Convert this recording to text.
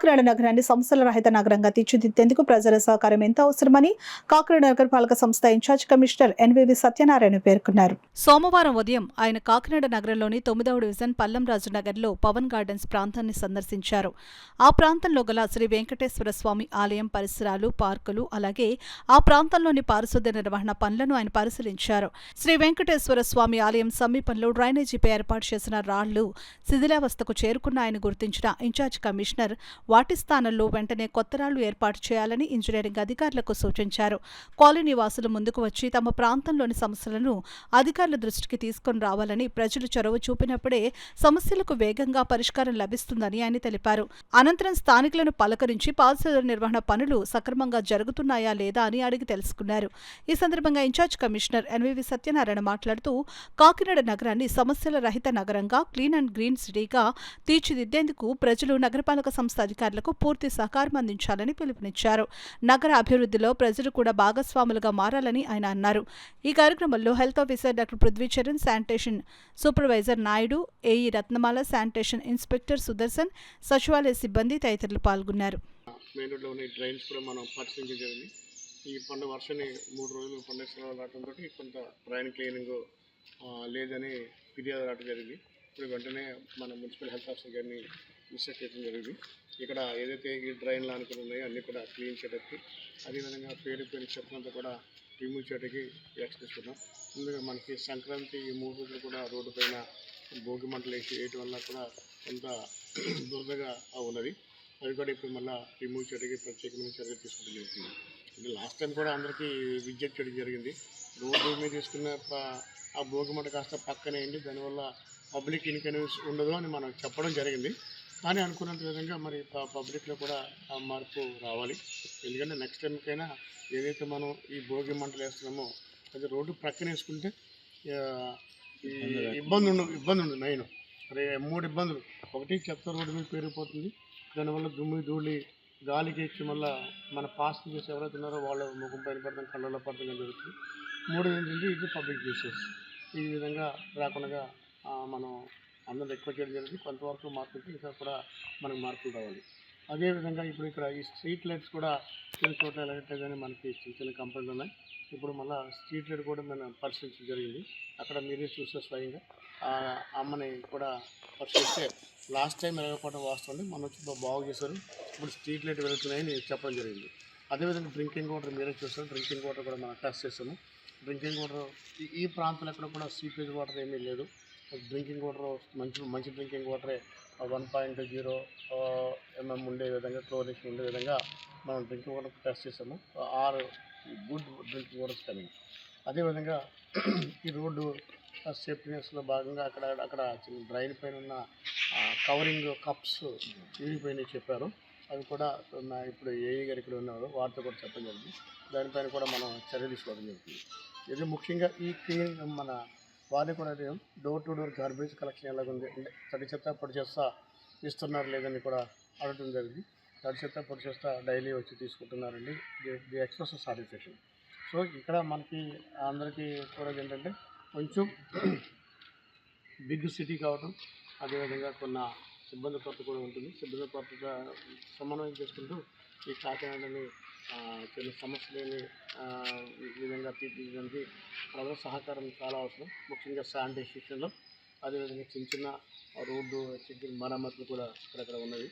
కాకినాడ నగరాన్ని సమస్యల రహిత నగరంగా తీర్చిదిద్దేందుకు ప్రజల సహకారం ఎంతో అవసరమని కాకినాడ నగరపాలక సంస్థ ఇన్ఛార్జ్ కమిషనర్ ఎన్వీవి సత్యనారాయణ పేర్కొన్నారు. సోమవారం ఉదయం ఆయన కాకినాడ నగరంలోని 9వ డివిజన్ పల్లంరాజు నగర్లో పవన్ గార్డెన్స్ ప్రాంతాన్ని సందర్శించారు. ఆ ప్రాంతంలో గల శ్రీ వెంకటేశ్వర స్వామి ఆలయం పరిసరాలు, పార్కులు, అలాగే ఆ ప్రాంతంలోని పారిశుద్ధ్య నిర్వహణ పనులను ఆయన పరిశీలించారు. శ్రీ వెంకటేశ్వర స్వామి ఆలయం సమీపంలో డ్రైనేజీపై ఏర్పాటు చేసిన రాళ్లు శిథిలావస్థకు చేరుకున్నాయని గుర్తించిన ఇన్ఛార్జ్ కమిషనర్ వాటి స్థానంలో వెంటనే కొత్త రాళ్లు ఏర్పాటు చేయాలని ఇంజనీరింగ్ అధికారులకు సూచించారు. కాలనీ వాసులు ముందుకు వచ్చి తమ ప్రాంతంలోని సమస్యలను అధికారుల దృష్టికి తీసుకుని రావాలని, ప్రజలు చొరవ చూపినప్పుడే సమస్యలకు వేగంగా పరిష్కారం లభిస్తుందని ఆయన తెలిపారు. అనంతరం స్థానికులను పలకరించి పారిశుద్ధ్య నిర్వహణ పనులు సక్రమంగా జరుగుతున్నాయా లేదా అని అడిగి తెలుసుకున్నారు. ఈ సందర్భంగా ఇన్ఛార్జ్ కమిషనర్ ఎన్వీవి సత్యనారాయణ మాట్లాడుతూ కాకినాడ నగరాన్ని సమస్యల రహిత నగరంగా, క్లీన్ అండ్ గ్రీన్ సిటీగా తీర్చిదిద్దేందుకు ప్రజలు నగరపాలక సంస్థ అధికారులకు పూర్తి సహకారం అందించాలని పిలుపునిచ్చారు. నగర అభివృద్ధిలో ప్రజలు కూడా భాగస్వాములుగా మారాలని ఆయన అన్నారు. ఈ కార్యక్రమంలో health officer doctor Prithvicharan, sanitation supervisor Naidu, AE Ratnamala, sanitation inspector Sudarshan, సచివాలయ సిబ్బంది తదితరులు పాల్గొన్నారు. ఈ పండుగ వర్షాన్ని 3 రోజులు పండుగ సెలవులు రావడంతో కొంత డ్రైన్ క్లీనింగ్ లేదని ఫిర్యాదు రావడం జరిగింది. ఇప్పుడు వెంటనే మన మున్సిపల్ హెల్త్ ఆఫీసర్ గారిని ఇన్స్ట్రక్ట్ చేయడం జరిగింది. ఇక్కడ ఏదైతే ఈ డ్రైన్లు అనుకుని ఉన్నాయో అన్నీ కూడా క్లీన్ చేయడానికి, అదేవిధంగా పేరుపోయిన చెత్తనంతా కూడా రిమూవ్ చేయడానికి యాక్షన్ తీసుకున్నాం. ముందుగా మనకి సంక్రాంతి 3 రోజులు కూడా రోడ్డు పైన భోగి మంటలు వేయటం వల్ల కూడా కొంత దురదగా ఉన్నది. అది కూడా ఇప్పుడు మళ్ళీ రిమూవ్ చేయడానికి ప్రత్యేకమైన చర్యలు తీసుకోవడం జరుగుతుంది. అంటే లాస్ట్ టైం కూడా అందరికీ విజ్ఞప్తి చేయడం జరిగింది. రోడ్డు మీద తీసుకున్న ఆ భోగి మంట కాస్త పక్కనే అండి, దానివల్ల పబ్లిక్ ఇన్కన్వీనియన్స్ ఉండదు అని మనం చెప్పడం జరిగింది. కానీ అనుకున్నంత విధంగా మరి పబ్లిక్లో కూడా ఆ మార్పు రావాలి. ఎందుకంటే నెక్స్ట్ టైంకైనా ఏదైతే మనం ఈ భోగి మంటలు వేస్తున్నామో అది రోడ్డు ప్రక్కన వేసుకుంటే ఈ ఇబ్బంది ఉండదు. మెయిన్ 3 ఇబ్బందులు. ఒకటి, చెత్త రోడ్డు మీద పెరిగిపోతుంది, దానివల్ల దుమ్ము ధూళి గాలికి ఎక్కి మళ్ళీ మన పాసెంజర్స్ ఎవరైతే ఉన్నారో వాళ్ళ ముఖం పైన పడడం, కళ్ళల్లో పడడం జరుగుతుంది. 3 ఏంటంటే ఇది పబ్లిక్ ప్లేసెస్. ఈ విధంగా రాకుండా మనం అందరూ ఎక్కువ చేయడం జరిగింది. కొంతవరకు మార్పులు ఇంకా కూడా మనకు మార్పులు రావాలి. అదేవిధంగా ఇప్పుడు ఇక్కడ ఈ స్ట్రీట్ లైట్స్ కూడా చిన్న చోట్ల ఎలాగైతే మనకి చిన్న కంప్లైంట్లు ఉన్నాయి. ఇప్పుడు మళ్ళీ స్ట్రీట్ లైట్ కూడా మనం పరిశీలించడం జరిగింది. అక్కడ మీరే చూస్తే స్వయంగా అమ్మని కూడా పరిశీలిస్తే లాస్ట్ టైం ఎలాగపోవడం వాస్తవం మనం వచ్చి బాగు చేశారు, ఇప్పుడు స్ట్రీట్ లైట్ వెళ్తున్నాయని చెప్పడం జరిగింది. అదేవిధంగా డ్రింకింగ్ వాటర్ మీరే చూస్తారు. డ్రింకింగ్ వాటర్ కూడా మనం టెస్ట్ చేస్తాము. డ్రింకింగ్ వాటర్ ఈ ప్రాంతంలో ఎక్కడ కూడా సీపేజ్ వాటర్ ఏమీ లేదు. డ్రింకింగ్ వాటర్ మంచి డ్రింకింగ్ వాటరే 1.0 mm ఉండే విధంగా, క్లోరినేషన్ ఉండే విధంగా మనం డ్రింకింగ్ వాటర్ టెస్ట్ చేసాము. 6 గుడ్ డ్రింకింగ్ వాటర్స్ కమింగ్. అదేవిధంగా ఈ రోడ్డు సేఫ్టీనెస్లో భాగంగా అక్కడ చిన్న డ్రైన్ పైన ఉన్న కవరింగ్ కప్స్ విరిగిపోయినాయి చెప్పారు. అవి కూడా ఇప్పుడు ఏఈ గారు ఇక్కడ ఉన్నారు, వారితో కూడా చెప్పడం జరిగింది. దానిపైన కూడా మనం చర్య తీసుకోవడం జరుగుతుంది. ఇది ముఖ్యంగా ఈ క్లీన్ మన వారిని కూడా door to door garbage collection ఎలాగుంది, తడి చెత్త పొడి చెత్త ఇస్తున్నారు లేదని కూడా అడగడం జరిగింది. తడి చెత్త పొడి చెత్త డైలీ వచ్చి తీసుకుంటున్నారండి. The express satisfaction. సో ఇక్కడ మనకి అందరికీ కూడా ఏంటంటే కొంచెం బిగ్ సిటీ కావడం, అదేవిధంగా కొన్ని సిబ్బంది కొరత కూడా ఉంటుంది. సిబ్బంది కొరత సమన్వయం చేసుకుంటూ ఈ కాకినాడని చిన్న సమస్యలేని విధంగా తీర్చిదిద్దడానికి ప్రజల సహకారం చాలా అవసరం. ముఖ్యంగా శానిటేషన్లో, అదేవిధంగా చిన్న రోడ్డు మరమ్మతులు కూడా అక్కడక్కడ ఉన్నవి.